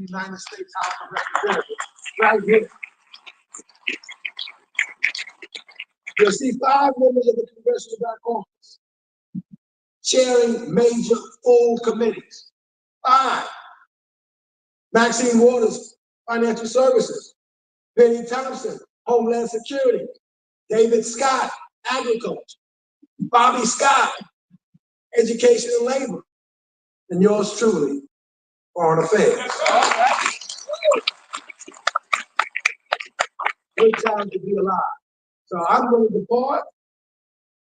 United States House of Representatives, right here. You'll see 5 members of the Congressional Caucus chairing major full committees. 5. Maxine Waters, Financial Services. Penny Thompson, Homeland Security. David Scott, Agriculture. Bobby Scott, Education and Labor. And yours truly, Foreign Affairs. Good time to be alive. So I'm going to depart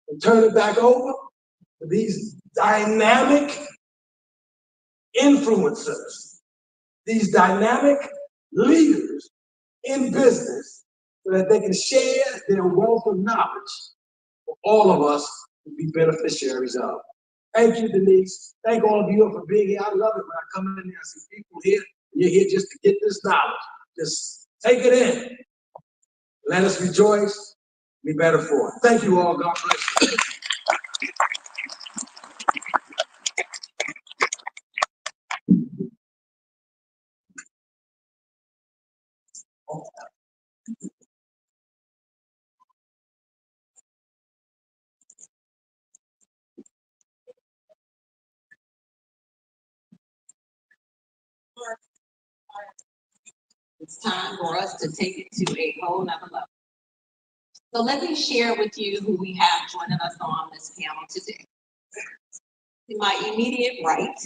and turn it back over to these dynamic influencers, these dynamic leaders in business, so that they can share their wealth of knowledge for all of us to be beneficiaries of. Thank you, Denise. Thank all of you for being here. I love it when I come in here and see people here, and you're here just to get this knowledge. Just take it in. Let us rejoice, be better for it. Thank you all. God bless you. It's time for us to take it to a whole nother level. So let me share with you who we have joining us on this panel today. To my immediate right,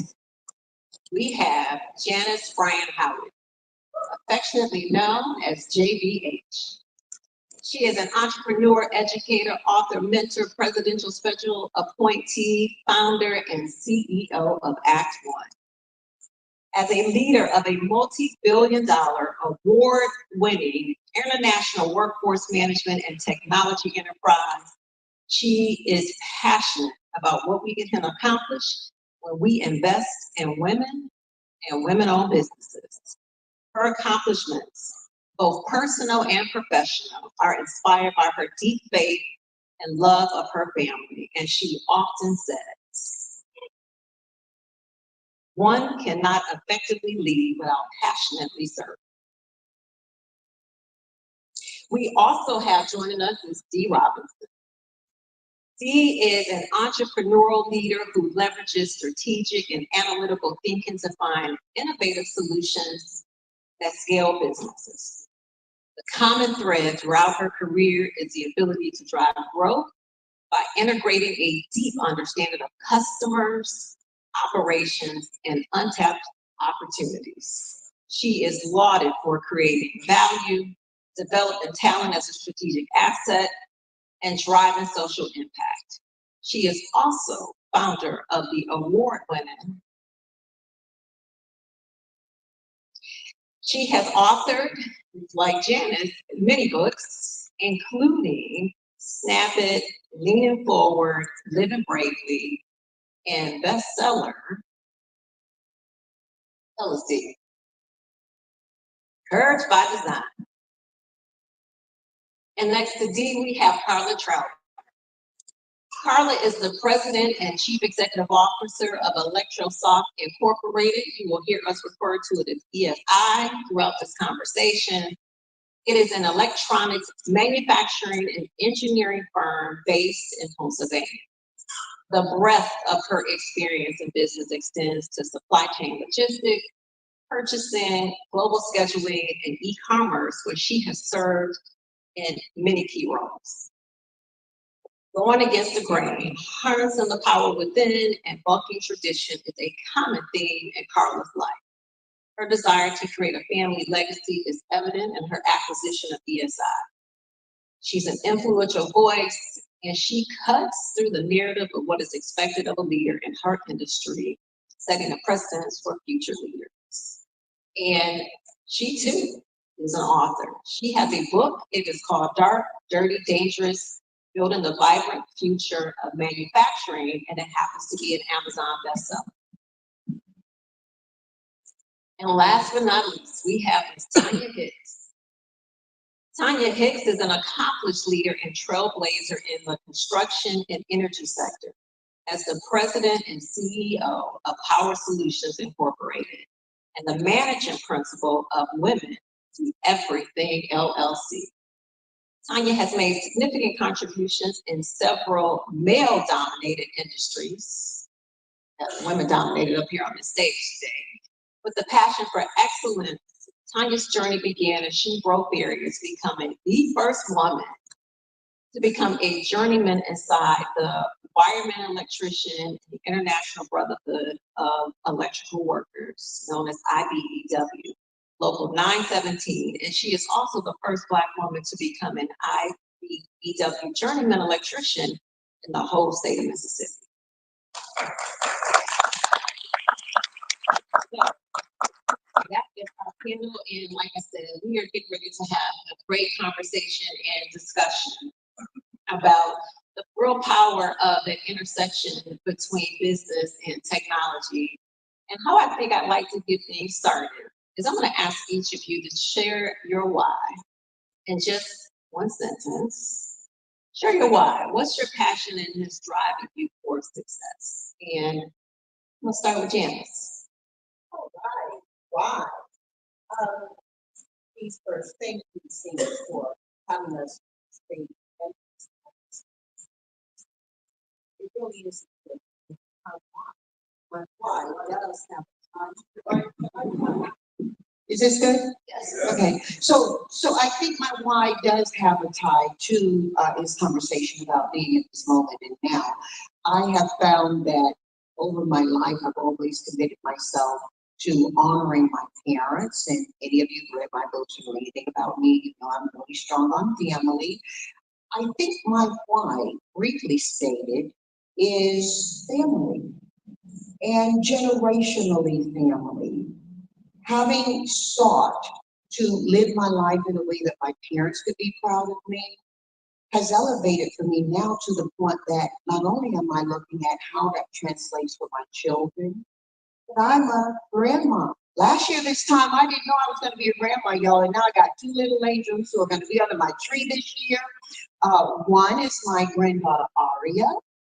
we have Janice Bryan Howard, affectionately known as JBH. She is an entrepreneur, educator, author, mentor, presidential special appointee, founder, and CEO of Act One. As a leader of a multi-billion-dollar, award-winning international workforce management and technology enterprise, she is passionate about what we can accomplish when we invest in women and women-owned businesses. Her accomplishments, both personal and professional, are inspired by her deep faith and love of her family, and she often says, one cannot effectively lead without passionately serving. We also have joining us is Dee Robinson. Dee is an entrepreneurial leader who leverages strategic and analytical thinking to find innovative solutions that scale businesses. The common thread throughout her career is the ability to drive growth by integrating a deep understanding of customers, operations, and untapped opportunities. She is lauded for creating value, developing talent as a strategic asset, and driving social impact. She is also founder of the award-winning. She has authored, like Janice, many books, including Snap It, Leaning Forward, Living Bravely, and bestseller, let's see, Courage by Design. And next to Dee, we have Carla Trout. Carla is the president and chief executive officer of Electrosoft Incorporated. You will hear us refer to it as ESI throughout this conversation. It is an electronics manufacturing and engineering firm based in Pennsylvania. The breadth of her experience in business extends to supply chain logistics, purchasing, global scheduling, and e-commerce, where she has served in many key roles. Going against the grain, harnessing the power within, and bucking tradition is a common theme in Carla's life. Her desire to create a family legacy is evident in her acquisition of ESI. She's an influential voice, and she cuts through the narrative of what is expected of a leader in her industry, setting a precedence for future leaders. And she too is an author. She has a book. It is called Dark, Dirty, Dangerous, Building the Vibrant Future of Manufacturing, and it happens to be an Amazon bestseller. And last but not least, we have Ms. Tanya Hicks. Tanya Hicks is an accomplished leader and trailblazer in the construction and energy sector. As the president and CEO of Power Solutions Incorporated, and the managing principal of Women Do Everything LLC. Tanya has made significant contributions in several male-dominated industries, women-dominated up here on the stage today. With a passion for excellence, Tanya's journey began as she broke barriers, becoming the first woman to become a journeyman inside the wireman electrician in the International Brotherhood of Electrical Workers, known as IBEW, Local 917. And she is also the first Black woman to become an IBEW journeyman electrician in the whole state of Mississippi. So, that is our panel, and like I said, we are getting ready to have a great conversation and discussion about the real power of the intersection between business and technology. And how I think I'd like to get things started is I'm going to ask each of you to share your why in just one sentence. Share your why. What's your passion and what's driving you for success? And we'll start with Janice. All right. Why? Please first thank you, Senior, for having us speak. It really is why. Let us have time. Is this good? Yes. Okay. So I think my why does have a tie to this conversation about being at this moment and now. I have found that over my life, I've always committed myself to honoring my parents. And any of you who read my books or know anything about me, you know I'm really strong on family. I think my why, briefly stated, is family and generationally family. Having sought to live my life in a way that my parents could be proud of me has elevated for me now to the point that not only am I looking at how that translates for my children, but I'm a grandma. Last year this time, I didn't know I was going to be a grandma, y'all, and now I got two little angels who are going to be under my tree this year. One is my granddaughter,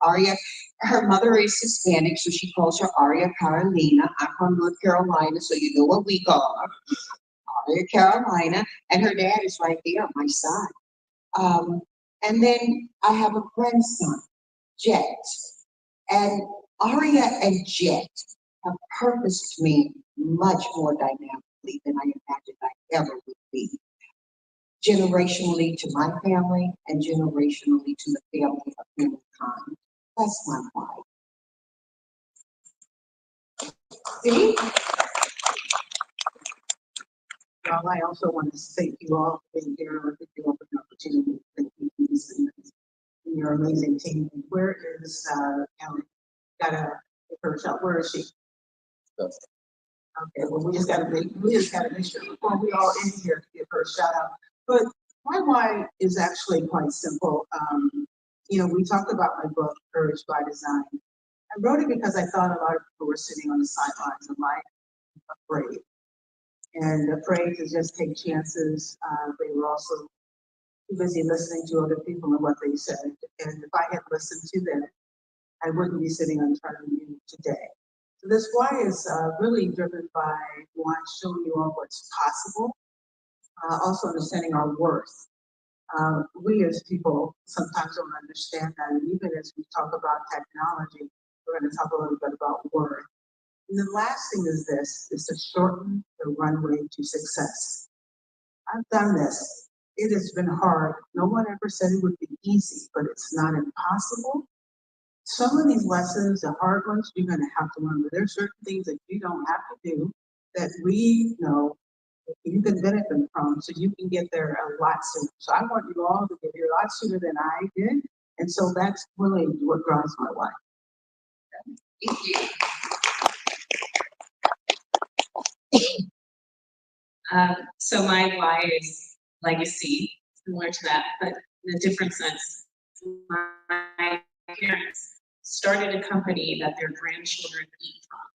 Aria, her mother is Hispanic, so she calls her Aria Carolina. I'm from North Carolina, so you know what we call her, Aria Carolina, and her dad is right there on my side. And then I have a grandson, Jet, and Aria and Jet have purposed me much more dynamically than I imagined I ever would be. Generationally to my family and generationally to the family of humankind. That's my why. See? Well, I also want to thank you all for being here. I think you all for the opportunity. Thank you and your amazing team. Where is Ellie? Gotta give her a shot. Where is she? Okay, well, we just gotta make sure before we all in here to give her a shout out. But my why is actually quite simple. We talked about my book, Courage by Design. I wrote it because I thought a lot of people were sitting on the sidelines of life, afraid. And afraid to just take chances. They were also too busy listening to other people and what they said. And if I had listened to them, I wouldn't be sitting in front of you today. So this why is really driven by one, showing you all what's possible, also understanding our worth. We as people sometimes don't understand that, and even as we talk about technology, we're going to talk a little bit about worth. And the last thing is this, is to shorten the runway to success. I've done this. It has been hard. No one ever said it would be easy, but it's not impossible. Some of these lessons, the hard ones, you're going to have to learn, but there are certain things that you don't have to do that we know you can benefit from, so you can get there a lot sooner. So I want you all to get here a lot sooner than I did, and so that's really what drives my life. Thank you. So my why is legacy, similar to that, but in a different sense. My parents started a company that their grandchildren eat from.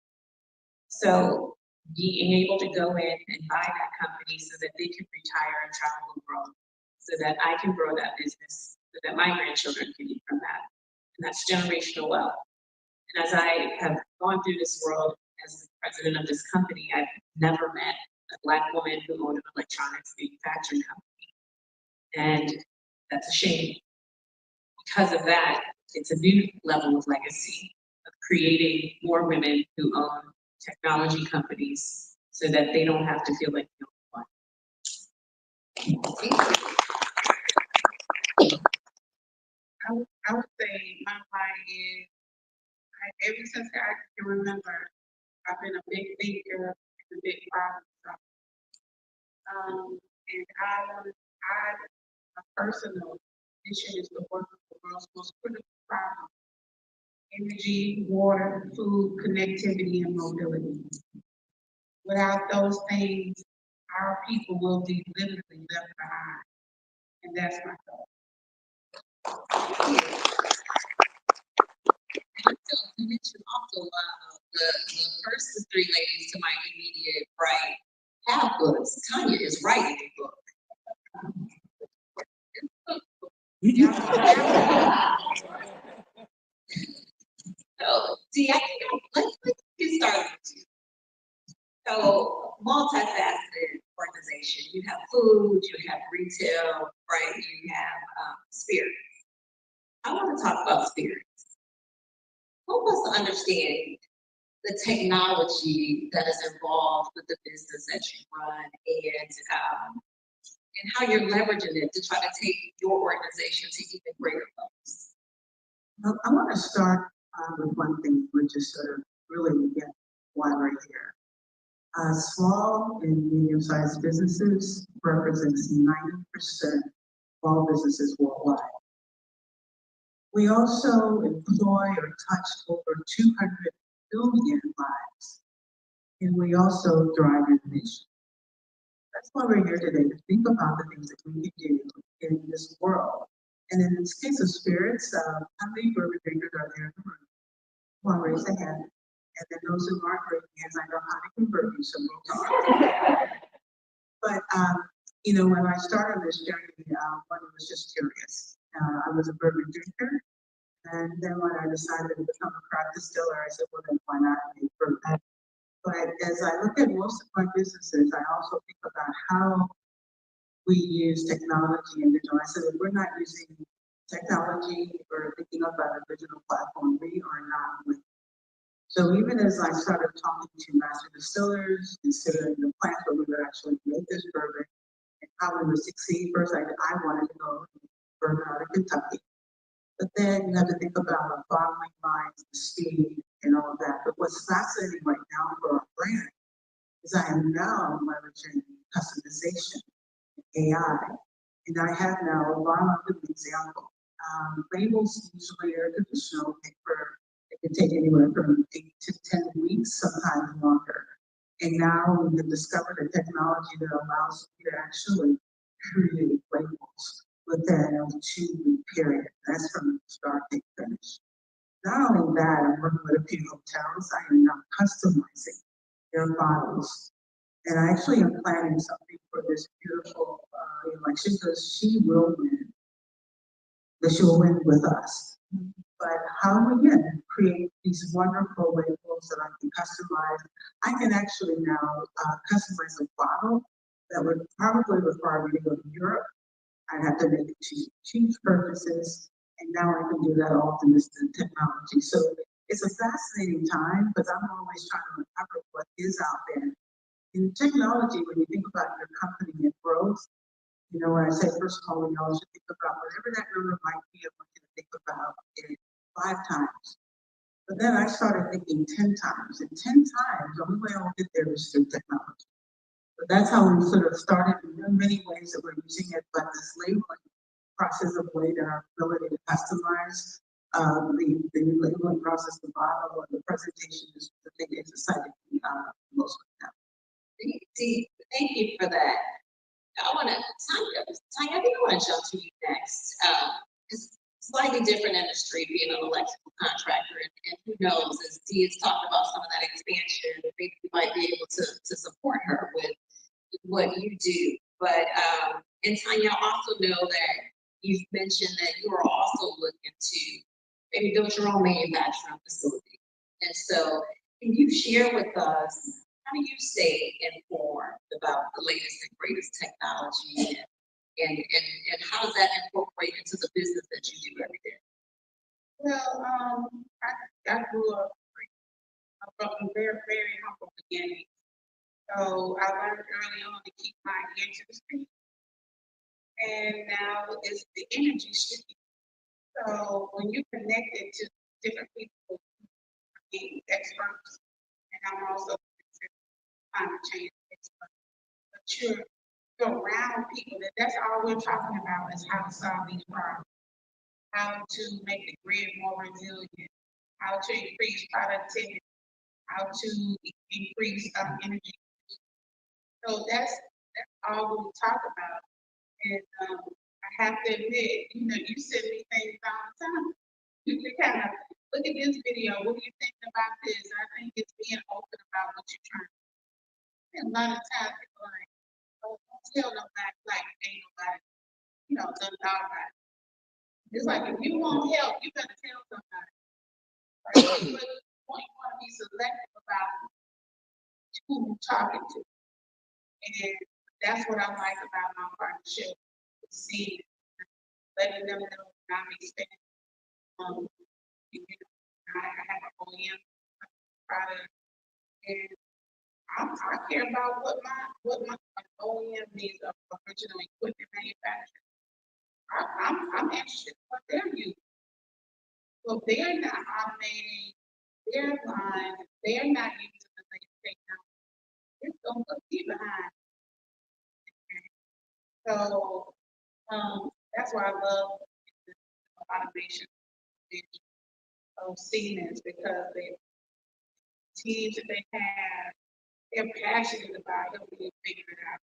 So being able to go in and buy that company so that they can retire and travel the world, so that I can grow that business, so that my grandchildren can eat from that. And that's generational wealth. And as I have gone through this world as president of this company, I've never met a Black woman who owned an electronics manufacturing company. And that's a shame. Because of that, it's a new level of legacy of creating more women who own technology companies so that they don't have to feel like the only one. I would say my why is, ever since I can remember, I've been a big thinker and a big problem solver. And my personal mission is to work with the world's most critical problems: energy, water, food, connectivity, and mobility. Without those things, our people will be literally left behind. And that's my goal. You mentioned also the first three ladies to my immediate right have books. Tanya is writing a book. So, see, I think let's get started with you. So, multifaceted organization. You have food, you have retail, right? You have spirits. I want to talk about spirits. Help us to understand the technology that is involved with the business that you run and how you're leveraging it to try to take your organization to even greater levels. Well, I want to start with one thing, which is sort of really get why we're here. Small and medium-sized businesses represents 90% of all businesses worldwide. We also employ or touch over 200 billion lives, and we also drive innovation. That's why we're here today, to think about the things that we can do in this world. And in this case of spirits, how many bourbon drinkers are there in the room? One, raise a hand. And then those who aren't raising hands, I know how to convert you, so we'll talk. But, you know, when I started this journey, one was just curious. I was a bourbon drinker. And then when I decided to become a craft distiller, I said, well, then why not make bourbon? But as I look at most of my businesses, I also think about how we use technology and digital. I said, if we're not using technology or thinking about a digital platform, we are not with. So even as I started talking to master distillers, considering the plans where we would actually make this bourbon and how we would succeed, first I wanted to go bourbon out of Kentucky. But then you have to think about bottling lines, the speed, and all of that. But what's fascinating right now for our brand is I am now leveraging customization, AI, and I have now a lot of an example. Labels usually are traditional paper. It can take anywhere from 8 to 10 weeks, sometimes longer. And now we have discovered a technology that allows you to actually create labels within a 2-week period. That's from start to finish. Not only that, I'm working with a few hotels. I am now customizing their bottles. And I actually am planning something for this beautiful election, because she will win. That she will win with us. But how we can create these wonderful labels that I can customize. I can actually now customize a bottle that would probably require me to go to Europe. I'd have to make it huge purchases, and now I can do that all through this technology. So it's a fascinating time, because I'm always trying to uncover what is out there. In technology, when you think about your company and growth, you know, when I say first of all, we always should think about whatever that number might be, I want you to think about it 5 times. But then I started thinking 10 times, and 10 times, the only way I will get there is through technology. But that's how we sort of started. There are many ways that we're using it, but this labeling process of way that our ability to customize the labeling process, the bottle, and the presentation is the thing that's exciting me most right now. Thank you for that. I want to, Tanya, I think I want to jump to you next. It's slightly different industry, being an electrical contractor, and who knows, as Dee has talked about some of that expansion, maybe we might be able to support her with what you do. But, and Tanya, I also know that you've mentioned that you are also looking to maybe build your own manufacturing facility. And so Can you share with us, how do you stay informed about the latest and greatest technology and how does that incorporate into the business that you do every day? Well, I grew up from very, very humble beginning. So I learned early on to keep my ear to the street. And now it's the energy shifting. So when you're connected to different people, being experts, and I'm also climate change expert, but you're around people that's all we're talking about is how to solve these problems, how to make the grid more resilient, how to increase productivity, how to increase energy. So that's all we talk about. And I have to admit, you send me things all the time. You can kind of look at this video. What do you think about this? I think it's being open about what you're trying to do. And a lot of times people are like, oh, don't tell nobody, like, ain't nobody, done thought about it. It's like, if you want help, you better tell somebody. Right? But you want to be selective about who you're talking to. And that's what I like about my partnership with seeing, letting them know I'm expecting. I have an OEM product, and I care about what my OEM needs of original equipment manufacturer. I'm interested in what they're using. So they're not automating their line, they're not using the latest technology. It's gonna put me behind. So that's why I love the automation of Siemens, because the teams that they have, they're passionate about helping you figure it out.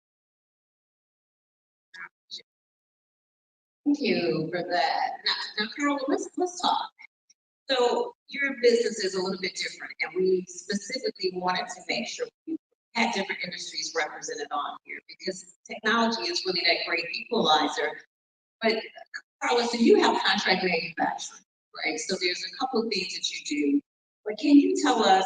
Thank you for that. Now Carol, let's talk. So your business is a little bit different, and we specifically wanted to make sure we had different industries represented on here because technology is really that great equalizer. But Carla, so you have contract manufacturing, right? So there's a couple of things that you do, but can you tell us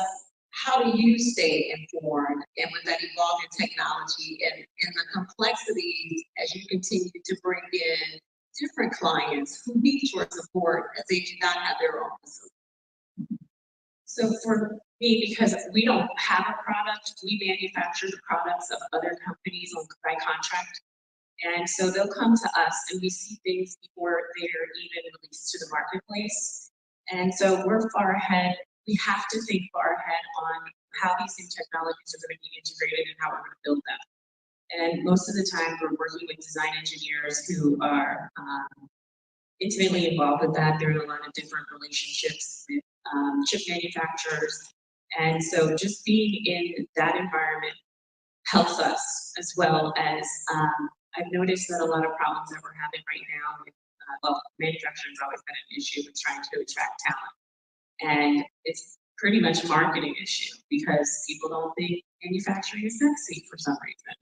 how do you stay informed and with that evolving technology and the complexities as you continue to bring in different clients who need your support as they do not have their own facility? So for me, because we don't have a product, we manufacture the products of other companies by contract. And so they'll come to us and we see things before they're even released to the marketplace. And so we're far ahead. We have to think far ahead on how these new technologies are going to be integrated and how we're going to build them. And most of the time we're working with design engineers who are intimately involved with that. They're in a lot of different relationships with chip manufacturers. And so just being in that environment helps us, as well as I've noticed that a lot of problems that we're having right now with, manufacturing's always been an issue with trying to attract talent. And it's pretty much a marketing issue because people don't think manufacturing is sexy for some reason.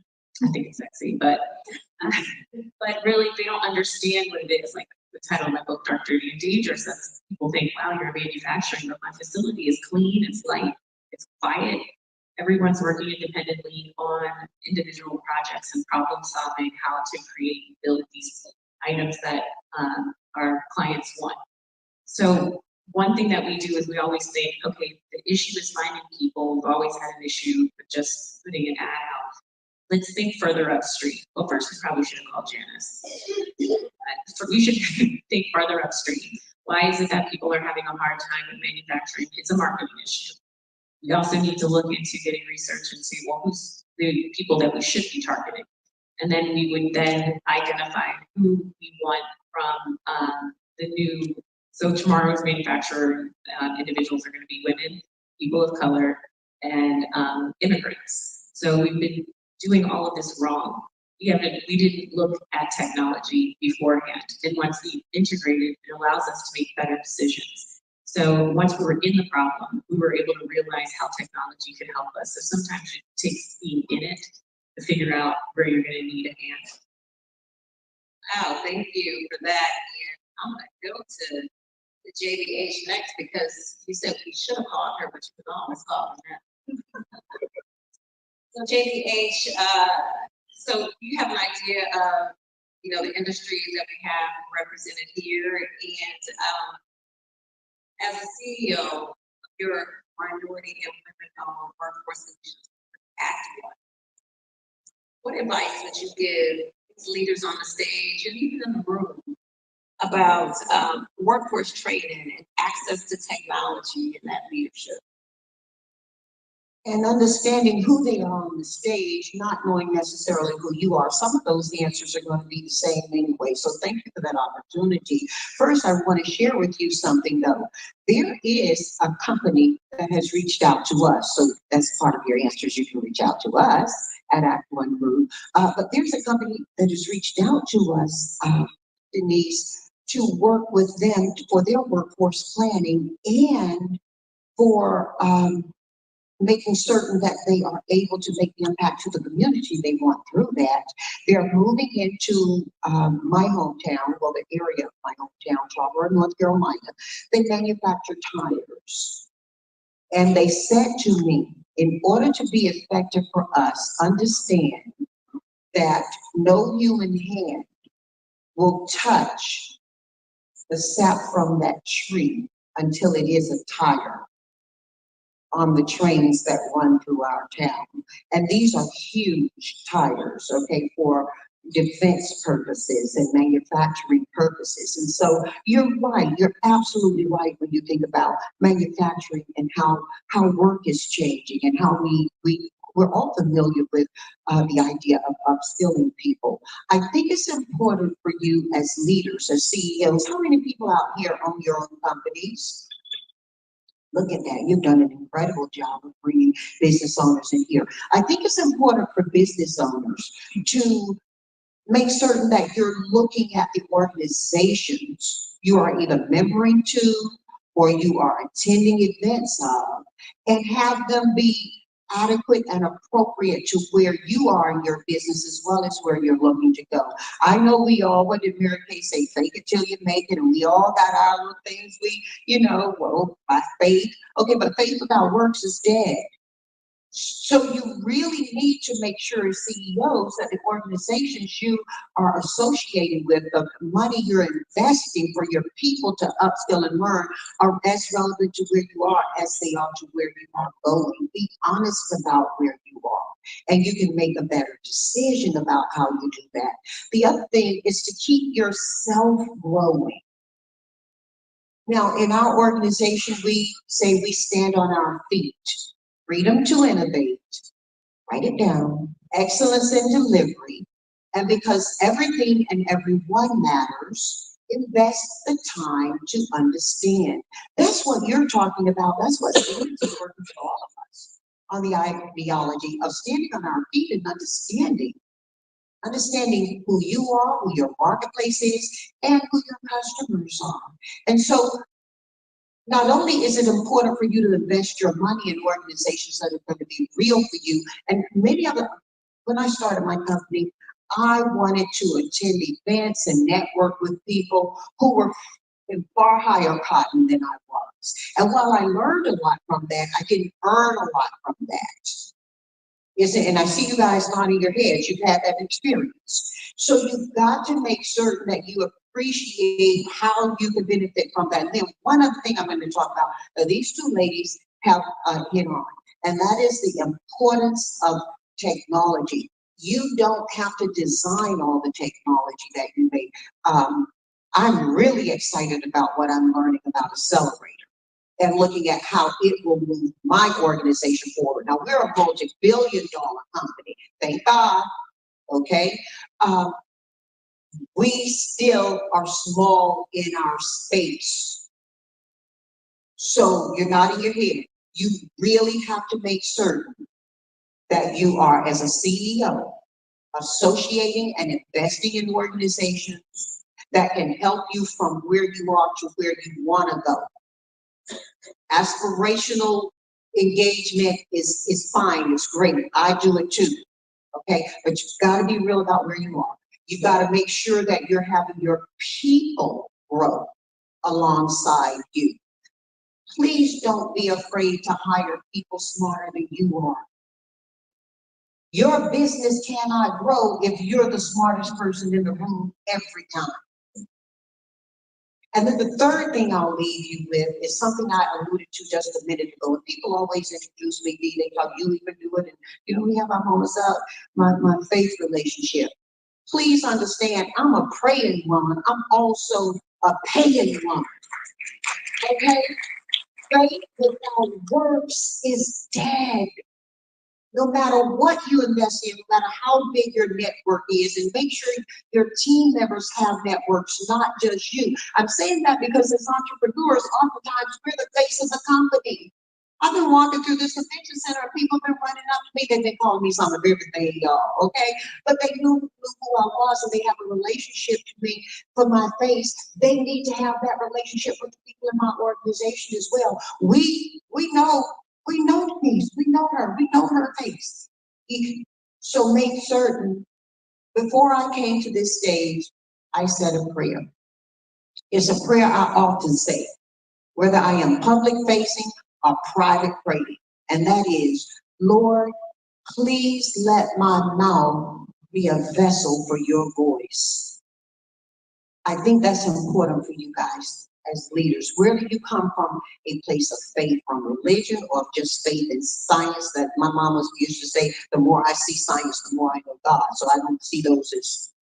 I think it's sexy, but really they don't understand what it is. Like the title of my book, Dark, Dirty, and Dangerous, that's people think, wow, you're manufacturing, but my facility is clean, it's light, it's quiet. Everyone's working independently on individual projects and problem solving, how to create and build these items that our clients want. So one thing that we do is we always think, okay, the issue is finding people. We've always had an issue with just putting an ad out. Let's think further upstream. Well, first we probably should have called Janice. We should think further upstream. Why is it that people are having a hard time with manufacturing? It's a marketing issue. We also need to look into getting research and see, well, who's the people that we should be targeting. And then we would then identify who we want from the new, so tomorrow's manufacturer individuals are going to be women, people of color, and immigrants. So we've been doing all of this wrong. We didn't look at technology beforehand. And once we integrated, it allows us to make better decisions. So once we were in the problem, we were able to realize how technology could help us. So sometimes it takes being in it to figure out where you're going to need a hand. Wow, thank you for that. And I'm going to go to to JVH next because you said we should have called her, but you can always call her now. So JVH, so you have an idea of, the industries that we have represented here, and as a CEO of your minority and women-owned workforce solutions act, what advice would you give these leaders on the stage and even in the room about workforce training and access to technology and that leadership? And understanding who they are on the stage, not knowing necessarily who you are. Some of those answers are going to be the same anyway. So thank you for that opportunity. First, I want to share with you something though. There is a company that has reached out to us. So that's part of your answers. You can reach out to us at Act One Group. But there's a company that has reached out to us, Denise, to work with them for their workforce planning and for making certain that they are able to make the impact to the community they want through that. They're moving into my hometown, well, the area of my hometown, Charlotte, North Carolina. They manufacture tires. And they said to me, in order to be effective for us, understand that no human hand will touch the sap from that tree until it is a tire on the trains that run through our town. And these are huge tires, okay, for defense purposes and manufacturing purposes. And so you're right, you're absolutely right when you think about manufacturing and how work is changing and how we're all familiar with the idea of upskilling people. I think it's important for you as leaders, as CEOs. How many people out here own your own companies? Look at that. You've done an incredible job of bringing business owners in here. I think it's important for business owners to make certain that you're looking at the organizations you are either membering to or you are attending events of, and have them be adequate and appropriate to where you are in your business as well as where you're looking to go. I know we all, what did Mary Kay say, fake it till you make it, and we all got our little things well, by faith. Okay, but faith without works is dead. So you really need to make sure as CEOs that the organizations you are associated with, the money you're investing for your people to upskill and learn are as relevant to where you are as they are to where you are going. Be honest about where you are, and you can make a better decision about how you do that. The other thing is to keep yourself growing. Now, in our organization, we say we stand on our feet. Freedom to innovate, write it down, excellence in delivery, and because everything and everyone matters, invest the time to understand. That's what you're talking about. That's what standing is working for all of us on the ideology of standing on our feet and understanding who you are, who your marketplace is, and who your customers are. And so not only is it important for you to invest your money in organizations that are going to be real for you, and many of them, when I started my company, I wanted to attend events and network with people who were in far higher cotton than I was. And while I learned a lot from that, I didn't earn a lot from that. And I see you guys nodding your heads, you've had that experience. So you've got to make certain that you appreciate how you can benefit from that. And then one other thing I'm going to talk about that these two ladies have hit on, and that is the importance of technology. You don't have to design all the technology that you make. I'm really excited about what I'm learning about Accelerator and looking at how it will move my organization forward. Now, we're a multi-billion-dollar company, thank God, okay? We still are small in our space. So you're nodding your head. You really have to make certain that you are, as a CEO, associating and investing in organizations that can help you from where you are to where you want to go. Aspirational engagement is fine, it's great. I do it too, okay? But you've got to be real about where you are. You've got to make sure that you're having your people grow. alongside you. Please don't be afraid to hire people smarter than you are. Your business cannot grow if you're the smartest person in the room every time. And then the third thing I'll leave you with is something I alluded to just a minute ago. And people always introduce me, they talk, you even do it, and you know, we have our moments up, my faith relationship. Please understand, I'm a praying woman. I'm also a paying woman. Okay? Faith without works is dead. No matter what you invest in, no matter how big your network is, and make sure your team members have networks, not just you. I'm saying that because as entrepreneurs, oftentimes we're the face of the company. I've been walking through this convention center and people have been running up to me. They've been calling me some of everything, y'all, okay? But they knew who I was, and they have a relationship to me for my face. They need to have that relationship with the people in my organization as well. We know these, we know her face. So make certain, before I came to this stage, I said a prayer. It's a prayer I often say, whether I am public facing or private praying. And that is, Lord, please let my mouth be a vessel for your voice. I think that's important for you guys as leaders. Where do you come from? A place of faith, from religion, or just faith in science? That my mama used to say, the more I see science, the more I know God. So I don't see those as,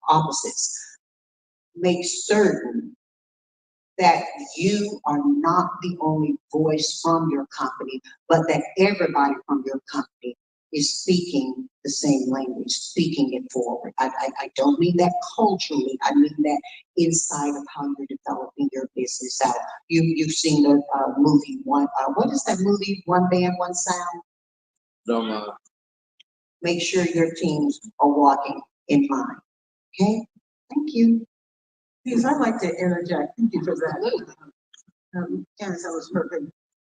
opposites. Make certain that you are not the only voice from your company, but that everybody from your company is speaking the same language, speaking it forward. I don't mean that culturally. I mean that inside of how you're developing your business out. You've seen the movie what is that movie? One Band, One Sound? No, Make sure your teams are walking in line. Okay? Thank you. Please, I'd like to interject. Thank you for that. Candace, that was perfect.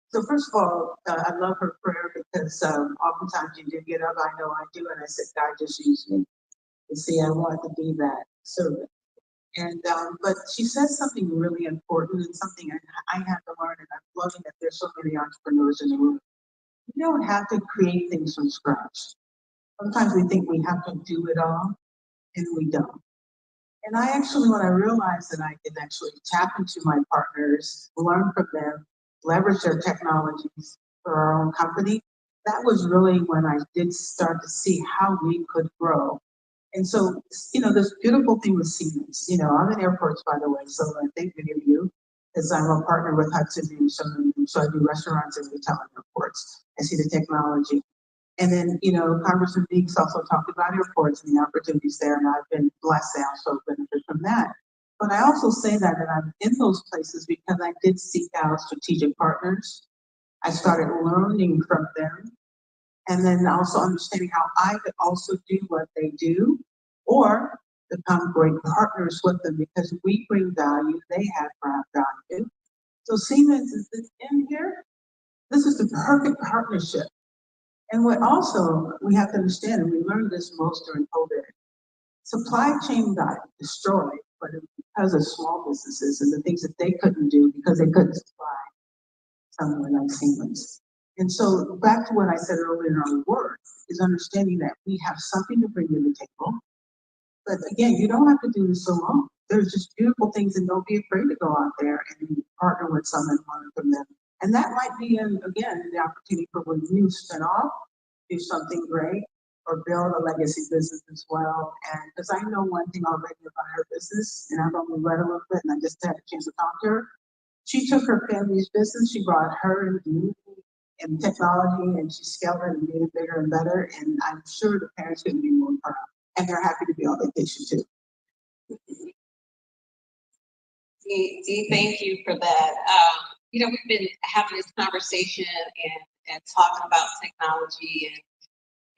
So first of all, I love her prayer because oftentimes you do get up, I know I do, and I said, God, just use me. You see, I want to be that servant. And but she says something really important and something I had to learn, and I'm loving that there's so many entrepreneurs in the room. You don't have to create things from scratch. Sometimes we think we have to do it all, and we don't. And I actually, when I realized that I can actually tap into my partners, learn from them, leverage their technologies for our own company, that was really when I did start to see how we could grow. And so, this beautiful thing with Siemens, I'm in airports, by the way, so I thank many of you, because I'm a partner with Hudson, so I do restaurants and retail in airports. I see the technology. And then, Congressman Meeks also talked about airports and the opportunities there, and I've been blessed to also benefit from that. But I also say that I'm in those places because I did seek out strategic partners. I started learning from them, and then also understanding how I could also do what they do, or become great partners with them because we bring value, they have value. So Siemens is in here. This is the perfect partnership. And what also we have to understand, and we learned this most during COVID, supply chain got destroyed, but it was because of small businesses and the things that they couldn't do because they couldn't supply someone like Siemens. And so back to what I said earlier on work is understanding that we have something to bring to the table. But again, you don't have to do this alone. There's just beautiful things, and don't be afraid to go out there and partner with someone and learn from them. And that might be, again, the opportunity for when you spin off, do something great, or build a legacy business as well. And because I know one thing already about her business, and I've only read a little bit, and I just had a chance to talk to her. She took her family's business, she brought her into and technology, and she scaled it and made it bigger and better. And I'm sure the parents couldn't be more proud. And they're happy to be on vacation too. Dee, thank you for that. We've been having this conversation and talking about technology,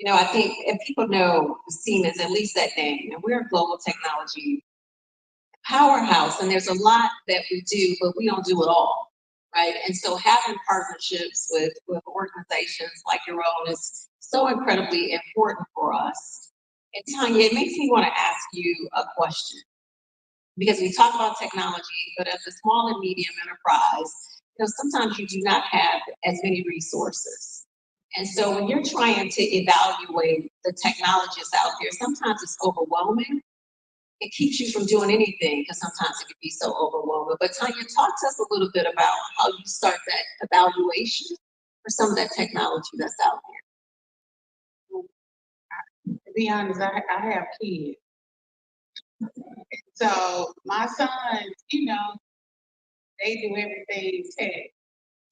and I think if people know Siemens, at least that name, and we're a global technology powerhouse, and there's a lot that we do, but we don't do it all, right? And so having partnerships with organizations like your own is so incredibly important for us. And Tanya, it makes me want to ask you a question. Because we talk about technology, but as a small and medium enterprise, sometimes you do not have as many resources. And so when you're trying to evaluate the technologies out there, sometimes it's overwhelming. It keeps you from doing anything because sometimes it can be so overwhelming. But Tanya, talk to us a little bit about how you start that evaluation for some of that technology that's out there. To be honest, I have kids. So my sons, they do everything tech,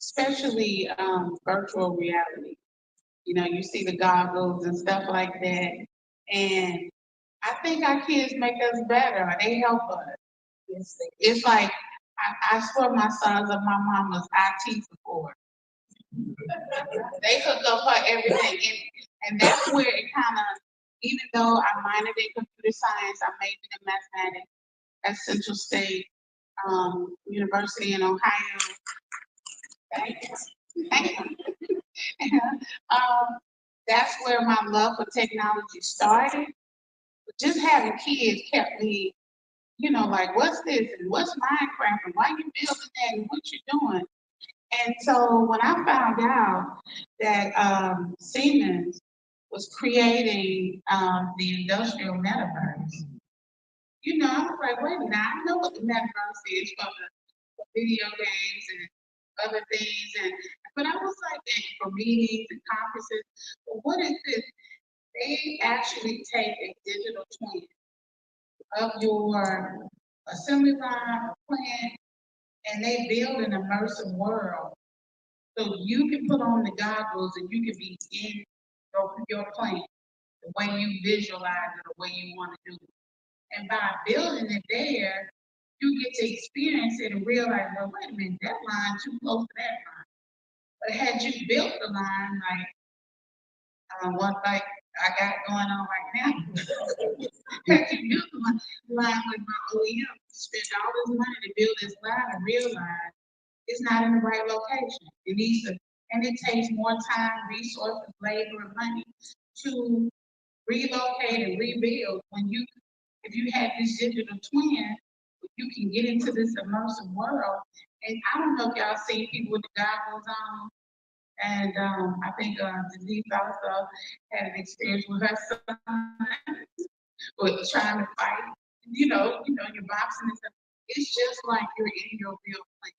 especially virtual reality. You see the goggles and stuff like that. And I think our kids make us better. They help us. It's like, I swear my sons are my mama's IT support. They hook up for everything. And that's where it kind of, even though I minored in computer science, I majored in mathematics at Central State University in Ohio. Thank you. Thank you. That's where my love for technology started. But just having kids kept me, like, what's this and what's Minecraft and why you building that and what you doing? And so when I found out that Siemens was creating the industrial metaverse, I was like, wait a minute, I know what the metaverse is for video games and other things, but I was like, for meetings and conferences, but what is this? They actually take a digital twin of your assembly line or plant, and they build an immersive world. So you can put on the goggles and you can be in your plant, the way you visualize it, the way you want to do it. And by building it there, you get to experience it and realize, well, wait a minute, that line too close to that line. But had you built the line like I got going on right now, had you built the line with my OEM, spent all this money to build this line and realize it's not in the right location. It needs to, and it takes more time, resources, labor, and money to relocate and rebuild. If you had this digital twin, you can get into this immersive world. And I don't know if y'all see people with the goggles on. And I think Denise also had an experience with her son, with trying to fight. You're boxing and stuff. It's just like you're in your real place.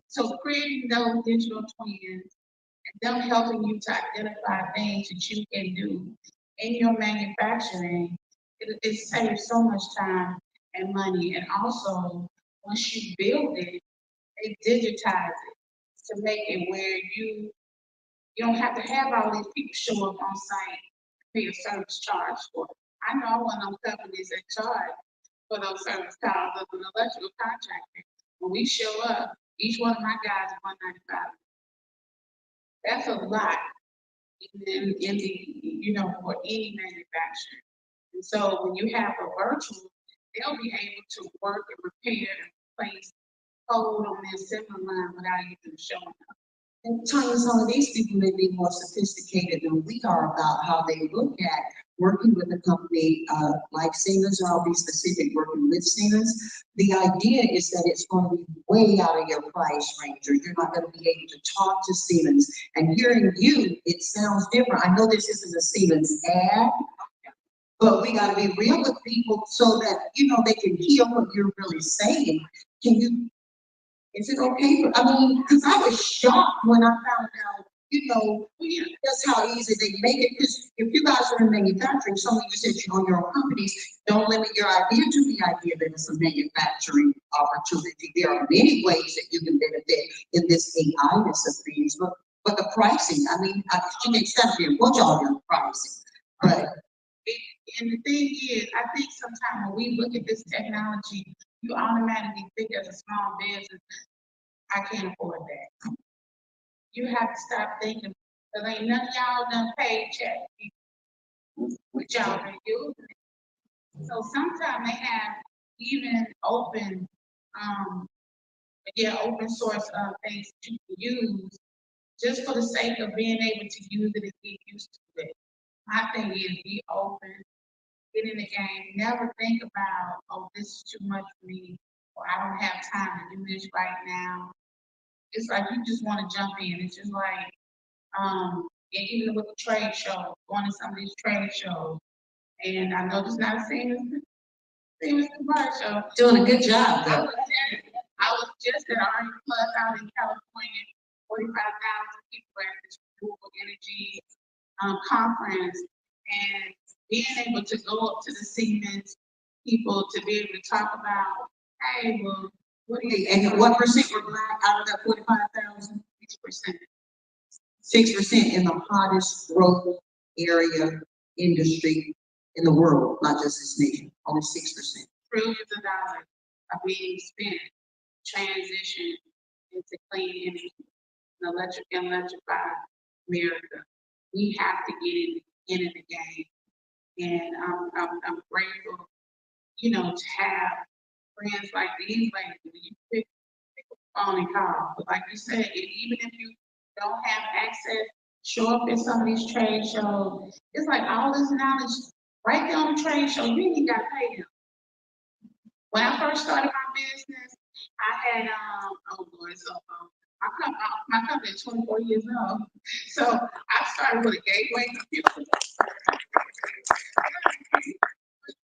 So creating those digital twins and them helping you to identify things that you can do in your manufacturing, it saves so much time and money. And also, once you build it, they digitize it to make it where you don't have to have all these people show up on site, pay a service charge for it. I know one of those companies that charge for those service calls as an electrical contractor. When we show up, each one of my guys is $195. That's a lot in the, for any manufacturer. And so when you have a virtual, they'll be able to work and repair and replace code on their assembly line without even showing up. And Tanya, some of these people may be more sophisticated than we are about how they look at working with a company like Siemens, or I'll be specific, working with Siemens. The idea is that it's going to be way out of your price range, or you're not going to be able to talk to Siemens. And hearing you, it sounds different. I know this isn't a Siemens ad, but we got to be real with people so that, they can hear what you're really saying. Is it okay because I was shocked when I found out, just how easy they make it. Because if you guys are in manufacturing, some of you said you own your own companies, don't limit your idea to the idea that it's a manufacturing opportunity. There are many ways that you can benefit in this AI-ness of things, but the pricing, she makes sense here. What y'all do pricing? But and the thing is, I think sometimes when we look at this technology, you automatically think as a small business, I can't afford that. You have to stop thinking, because ain't none of y'all done paid check, which y'all been using. So sometimes they have even open source things that you can use just for the sake of being able to use it and get used to it. My thing is be open, get in the game, never think about, oh, this is too much for me, or I don't have time to do this right now. It's like you just want to jump in. It's just like, even with the trade show, going to some of these trade shows. And I know it's not the same as the commercial. Doing a good job, I though. was I was just at RE Plus out in California, 45,000 people at this renewable energy conference, and being able to go up to the Siemens people to be able to talk about, hey, well, what do you And what percent were black out of that 45,000? 6%? 6% in the hottest growth area industry in the world, not just this nation, only 6%. Trillions of dollars are being spent transition into clean energy and electrify America. We have to get in the game. And I'm grateful, to have friends like these ladies. You pick up the phone and call. But like you said, even if you don't have access, show up at some of these trade shows. It's like all this knowledge right there on the trade show. You ain't got to pay them. When I first started my business, I had my company is 24 years old. So I started with a gateway computer.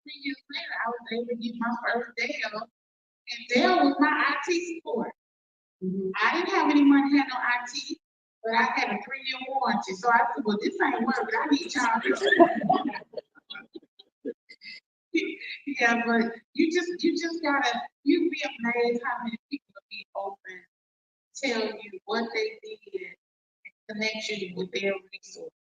3 years later, I was able to get my first Dell, and Dell was my IT support. I didn't have any money, had no IT, but I had a 3-year warranty. So I said, well, this ain't working. I need y'all to. Yeah, but you just gotta, you'd be amazed how many people will be open, tell you what they did, and connect you with their resources.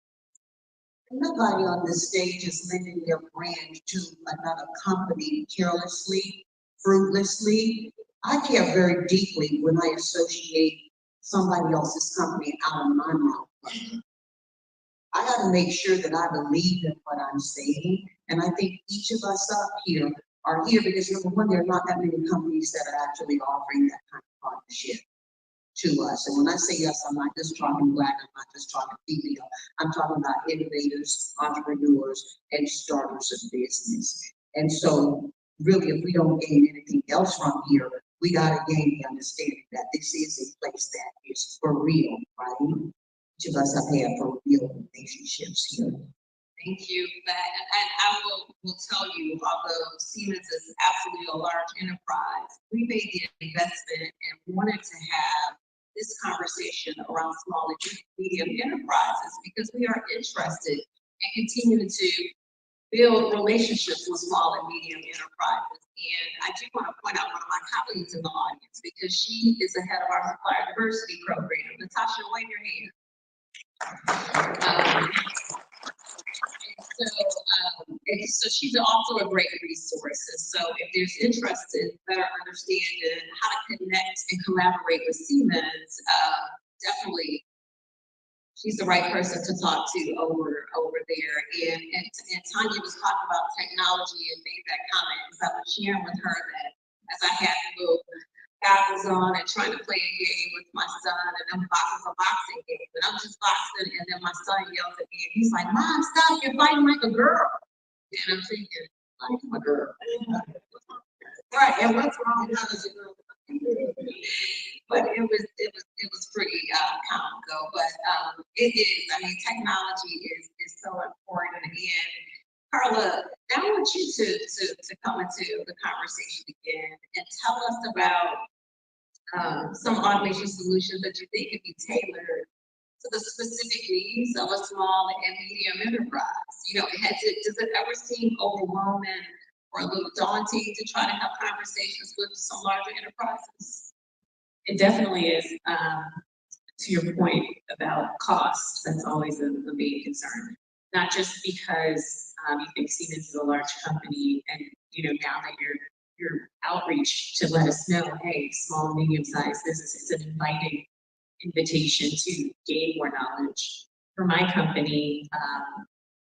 Nobody on this stage is lending their brand to another company carelessly, fruitlessly. I care very deeply when I associate somebody else's company out of my mouth. I gotta make sure that I believe in what I'm saying. And I think each of us up here are here because number one, there are not that many companies that are actually offering that kind of partnership to us. And when I say us, I'm not just talking Black, I'm not just talking female, I'm talking about innovators, entrepreneurs, and starters of business. And so really, if we don't gain anything else from here, we gotta gain the understanding that this is a place that is for real, right? Each of us have had for real relationships here. Thank you for that. And I will tell you, although Siemens is absolutely a large enterprise, we made the investment and wanted to have this conversation around small and medium enterprises because we are interested in continuing to build relationships with small and medium enterprises. And I do want to point out one of my colleagues in the audience because she is the head of our supplier diversity program. Natasha, wave your hand. So she's also a great resource. And so if there's interest in better understanding how to connect and collaborate with Siemens, definitely she's the right person to talk to over there. And Tanya was talking about technology and made that comment because I was sharing with her that as I had little goggles on and trying to play a game with my son, and I'm boxing a boxing game, and I'm just boxing, and then my son yells at me, and he's like, "Mom, stop! You're fighting like a girl." And I'm thinking, I'm a girl, right? And what's wrong with as a girl? But it was pretty comical. But it is. I mean, technology is so important. And Carla, I want you to come into the conversation again and tell us about some automation solutions that you think could be tailored to the specific needs of a small and medium enterprise. Does it ever seem overwhelming or a little daunting to try to have conversations with some larger enterprises? It definitely is. To your point about cost, that's always a big concern. Not just because you think Siemens is a large company, and now that your outreach to let us know, hey, small, medium-sized business, it's an inviting invitation to gain more knowledge. For my company,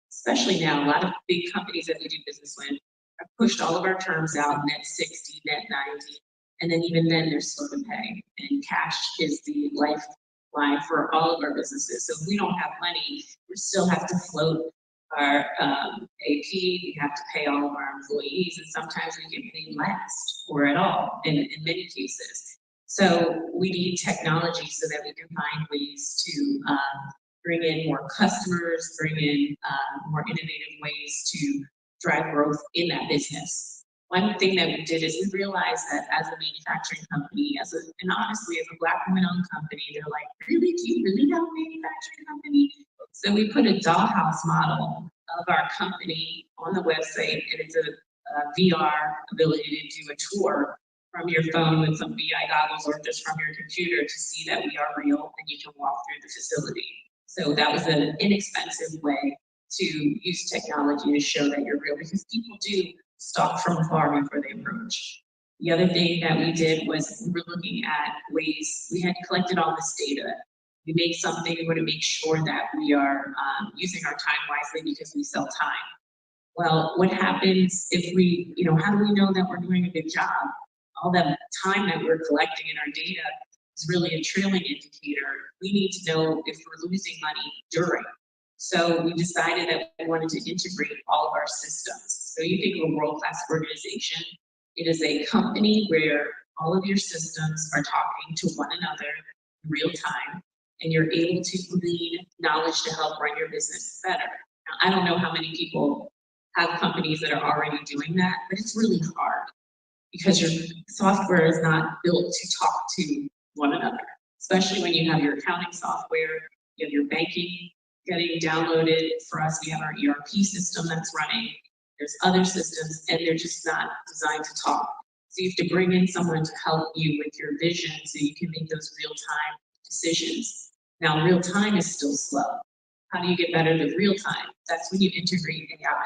especially now, a lot of big companies that we do business with have pushed all of our terms out, net 60, net 90, and then even then they're slow to pay. And cash is the lifeline for all of our businesses. So if we don't have money, we still have to float our AP, we have to pay all of our employees, and sometimes we get paid last or at all in many cases. So we need technology so that we can find ways to bring in more customers, bring in more innovative ways to drive growth in that business. One thing that we did is we realized that as a manufacturing company, and honestly, as a Black women-owned company, they're like, really, do you really have a manufacturing company? So we put a dollhouse model of our company on the website, and it's a VR ability to do a tour from your phone with some VI goggles or just from your computer to see that we are real and you can walk through the facility. So that was an inexpensive way to use technology to show that you're real, because people do stalk from afar before they approach. The other thing that we did was we were looking at ways, we had collected all this data. We made something in order to make sure that we are using our time wisely because we sell time. Well, what happens if we, how do we know that we're doing a good job? All that time that we're collecting in our data is really a trailing indicator. We need to know if we're losing money during. So we decided that we wanted to integrate all of our systems. So you think of a world-class organization, it is a company where all of your systems are talking to one another in real time, and you're able to glean knowledge to help run your business better. Now, I don't know how many people have companies that are already doing that, but it's really hard because your software is not built to talk to one another, especially when you have your accounting software, you have your banking getting downloaded. For us, we have our ERP system that's running. There's other systems, and they're just not designed to talk. So you have to bring in someone to help you with your vision so you can make those real-time decisions. Now, real time is still slow. How do you get better than real time? That's when you integrate AI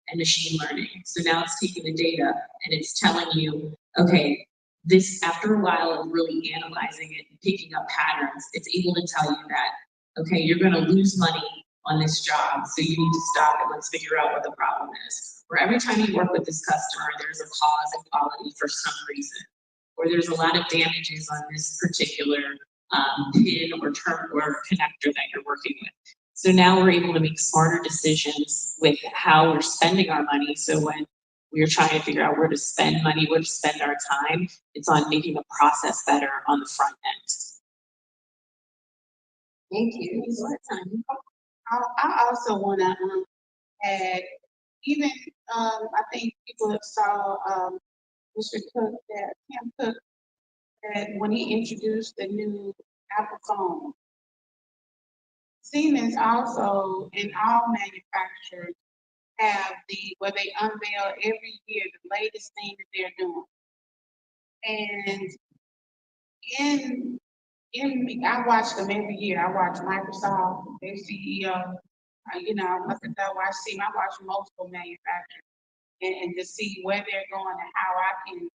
and machine learning. So now it's taking the data and it's telling you, okay, this, after a while of really analyzing it and picking up patterns, it's able to tell you that, okay, you're gonna lose money on this job, so you need to stop and let's figure out what the problem is. Or every time you work with this customer, there's a pause in quality for some reason, or there's a lot of damages on this particular pin or term or connector that you're working with. So now we're able to make smarter decisions with how we're spending our money. So when we're trying to figure out where to spend money, where to spend our time, it's on making the process better on the front end. Thank you. I also want to add, even I think people saw Mr. Cook, that Tim Cook, that when he introduced the new Apple phone, Siemens also, and all manufacturers, have where they unveil every year the latest thing that they're doing. And I watch them every year. I watch Microsoft, their CEO. I see. I watch multiple manufacturers and to see where they're going and how I can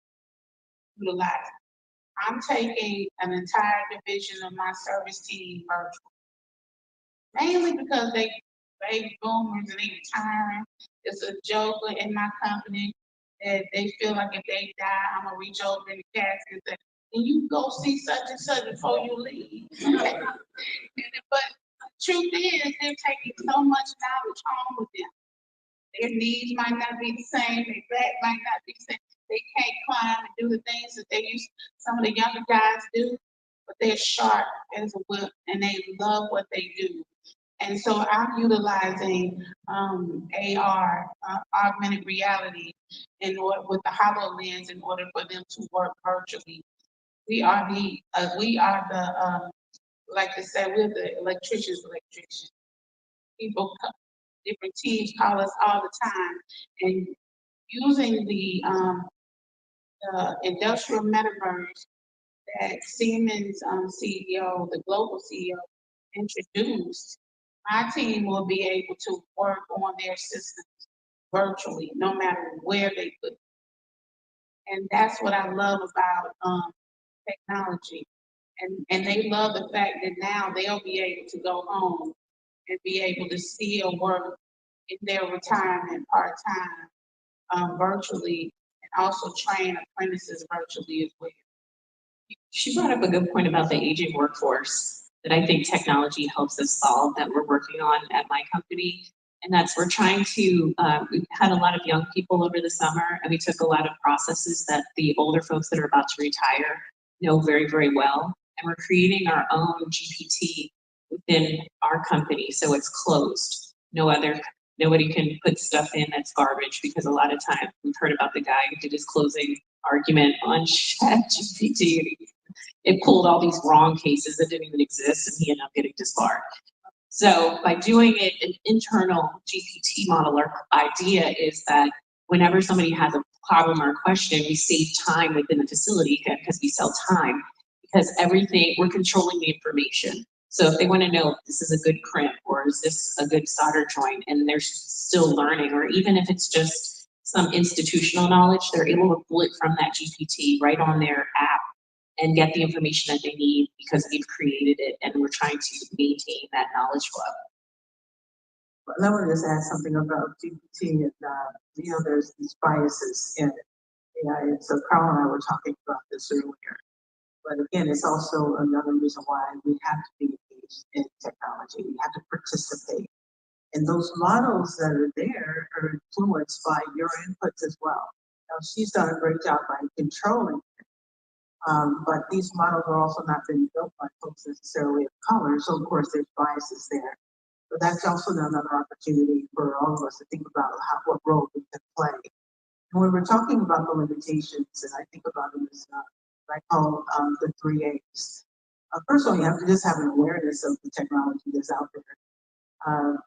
utilize it. I'm taking an entire division of my service team virtual, mainly because they baby boomers and they retiring. It's a joker in my company that they feel like if they die, I'm gonna reach over in the casket and say, "Can you go see such and such before you leave?" But the truth is, they're taking so much knowledge home with them. Their knees might not be the same, their back might not be the same. They can't climb and do the things that some of the younger guys do, but they're sharp as a whip and they love what they do. And so I'm utilizing AR, augmented reality, with the HoloLens in order for them to work virtually. We are like to say, we're the electricians' electrician. Different teams call us all the time, and using the industrial metaverse that Siemens CEO, the global CEO, introduced, my team will be able to work on their systems virtually, no matter where they put it. And that's what I love about technology. And they love the fact that now they'll be able to go home and be able to still work in their retirement part-time virtually, and also train apprentices virtually as well. She brought up a good point about the aging workforce that I think technology helps us solve, that we're working on at my company. And that's, we're trying to, we've had a lot of young people over the summer, and we took a lot of processes that the older folks that are about to retire know very, very well. And we're creating our own GPT within our company, so it's closed. Nobody can put stuff in that's garbage, because a lot of times we've heard about the guy who did his closing argument on ChatGPT. It pulled all these wrong cases that didn't even exist, and he ended up getting disbarred. So by doing it an internal GPT model, our idea is that whenever somebody has a problem or a question, we save time within the facility because we sell time, because everything, we're controlling the information. So if they want to know if this is a good crimp or is this a good solder joint, and they're still learning, or even if it's just some institutional knowledge, they're able to pull it from that GPT right on their app and get the information that they need, because we've created it and we're trying to maintain that knowledge flow. Well, I want to just add something about GPT, and there's these biases in it. Yeah, and so Carl and I were talking about this earlier. But again, it's also another reason why we have to be engaged in technology. We have to participate. And those models that are there are influenced by your inputs as well. Now, she's done a great job by controlling it. But these models are also not been built by folks necessarily of color. So of course there's biases there. But that's also another opportunity for all of us to think about what role we can play. And when we're talking about the limitations, and I think about them as what I call the 3 A's. First of all, you have to just have an awareness of the technology that's out there.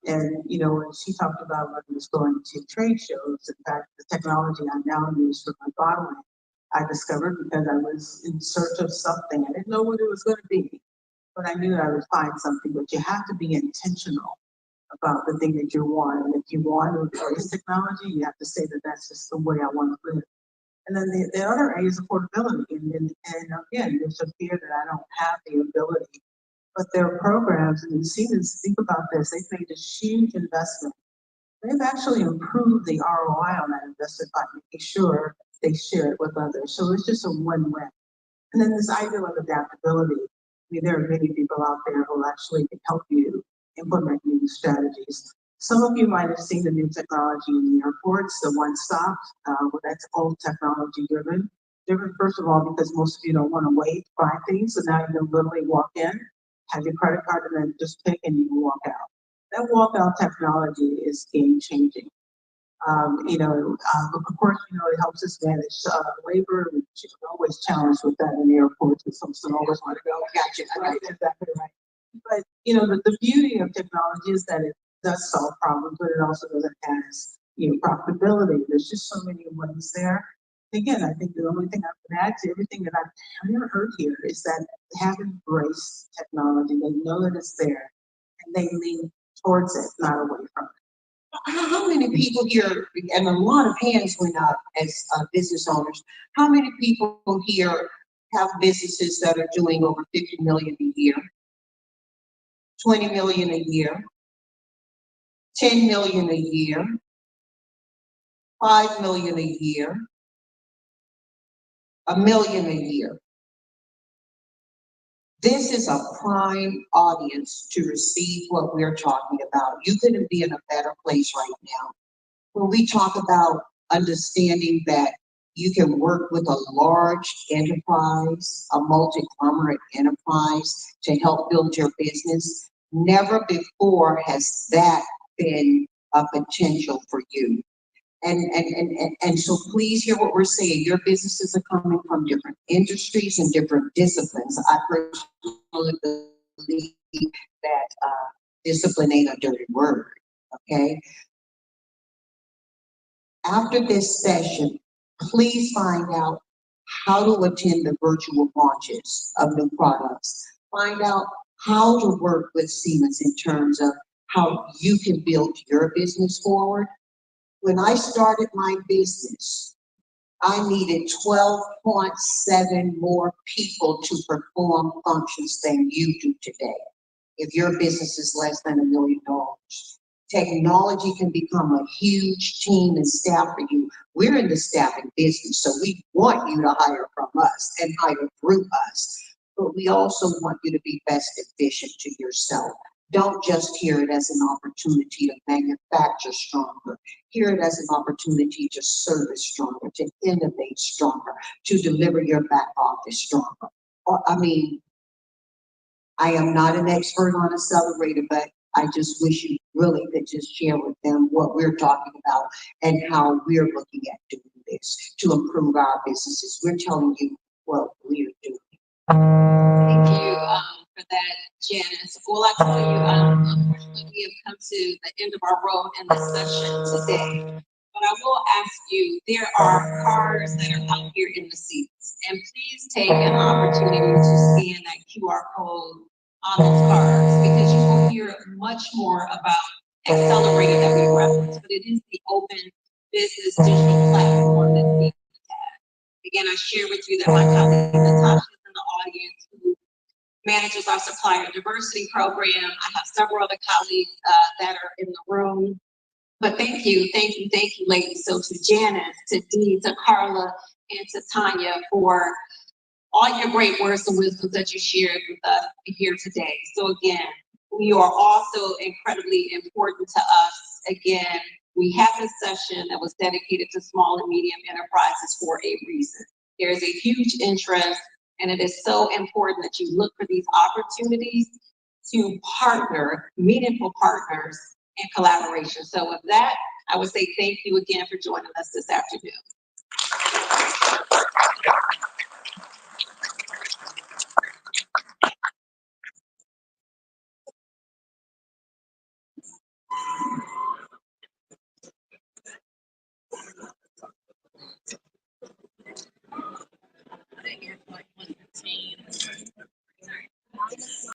And when she talked about when I was going to trade shows, in fact, the technology I now use for my bottling, I discovered because I was in search of something. I didn't know what it was going to be, but I knew I would find something. But you have to be intentional about the thing that you want. And if you want to embrace technology, you have to say that that's just the way I want to live. And then the other A is affordability. And again, there's a fear that I don't have the ability. But there are programs, and Siemens, think about this, they've made a huge investment. They've actually improved the ROI on that investment by making sure they share it with others. So it's just a win-win. And then this idea of adaptability. I mean, there are many people out there who actually can help you implement new strategies. Some of you might have seen the new technology in the airports, the one-stop, well, that's all technology driven. Driven, first of all, because most of you don't want to wait, buy things, so now you can literally walk in, have your credit card, and then just pick and you can walk out. That walkout technology is game changing. But of course, it helps us manage labor, which is always challenged with that in the airports, because some still always want to go. Gotcha, right, exactly right. But the beauty of technology is that it does solve problems, but it also doesn't has profitability. There's just so many ways there. Again, I think the only thing I can add to everything that I've heard here is that they have embraced technology. They know that it's there, and they lean towards it, not away from it. How many people here, and a lot of hands went up as business owners, how many people here have businesses that are doing over 50 million a year, 20 million a year, 10 million a year, 5 million a year, $1 million a year? This is a prime audience to receive what we're talking about. You couldn't be in a better place right now. When we talk about understanding that you can work with a large enterprise, a multi-conglomerate enterprise to help build your business, never before has that been a potential for you. And so please hear what we're saying. Your businesses are coming from different industries and different disciplines. I personally believe that discipline ain't a dirty word, okay? After this session, please find out how to attend the virtual launches of new products. Find out how to work with Siemens in terms of how you can build your business forward. When I started my business, I needed 12.7 more people to perform functions than you do today. If your business is less than $1 million, technology can become a huge team and staff for you. We're in the staffing business, so we want you to hire from us and hire through us. But we also want you to be best efficient to yourself. Don't just hear it as an opportunity to manufacture stronger. Hear it as an opportunity to service stronger, to innovate stronger, to deliver your back office stronger. I mean, I am not an expert on accelerator, but I just wish you really could just share with them what we're talking about and how we're looking at doing this to improve our businesses. We're telling you what we're doing. Thank you for that, Janice. Well, I tell you, unfortunately, we have come to the end of our road in this session today. But I will ask you, there are cards that are out here in the seats, and please take an opportunity to scan that QR code on those cards, because you will hear much more about Accelerator that we reference, but it is the open business digital platform that we have. Again, I share with you that my colleague Natasha is in the audience, who manages our supplier diversity program. I have several other colleagues that are in the room. But thank you, ladies. So to Janice, to Dee, to Carla, and to Tanya for all your great words and wisdom that you shared with us here today. So again, you are also incredibly important to us. Again, we have this session that was dedicated to small and medium enterprises for a reason. There is a huge interest, and it is so important that you look for these opportunities to partner, meaningful partners, and collaboration. So with that, I would say thank you again for joining us this afternoon.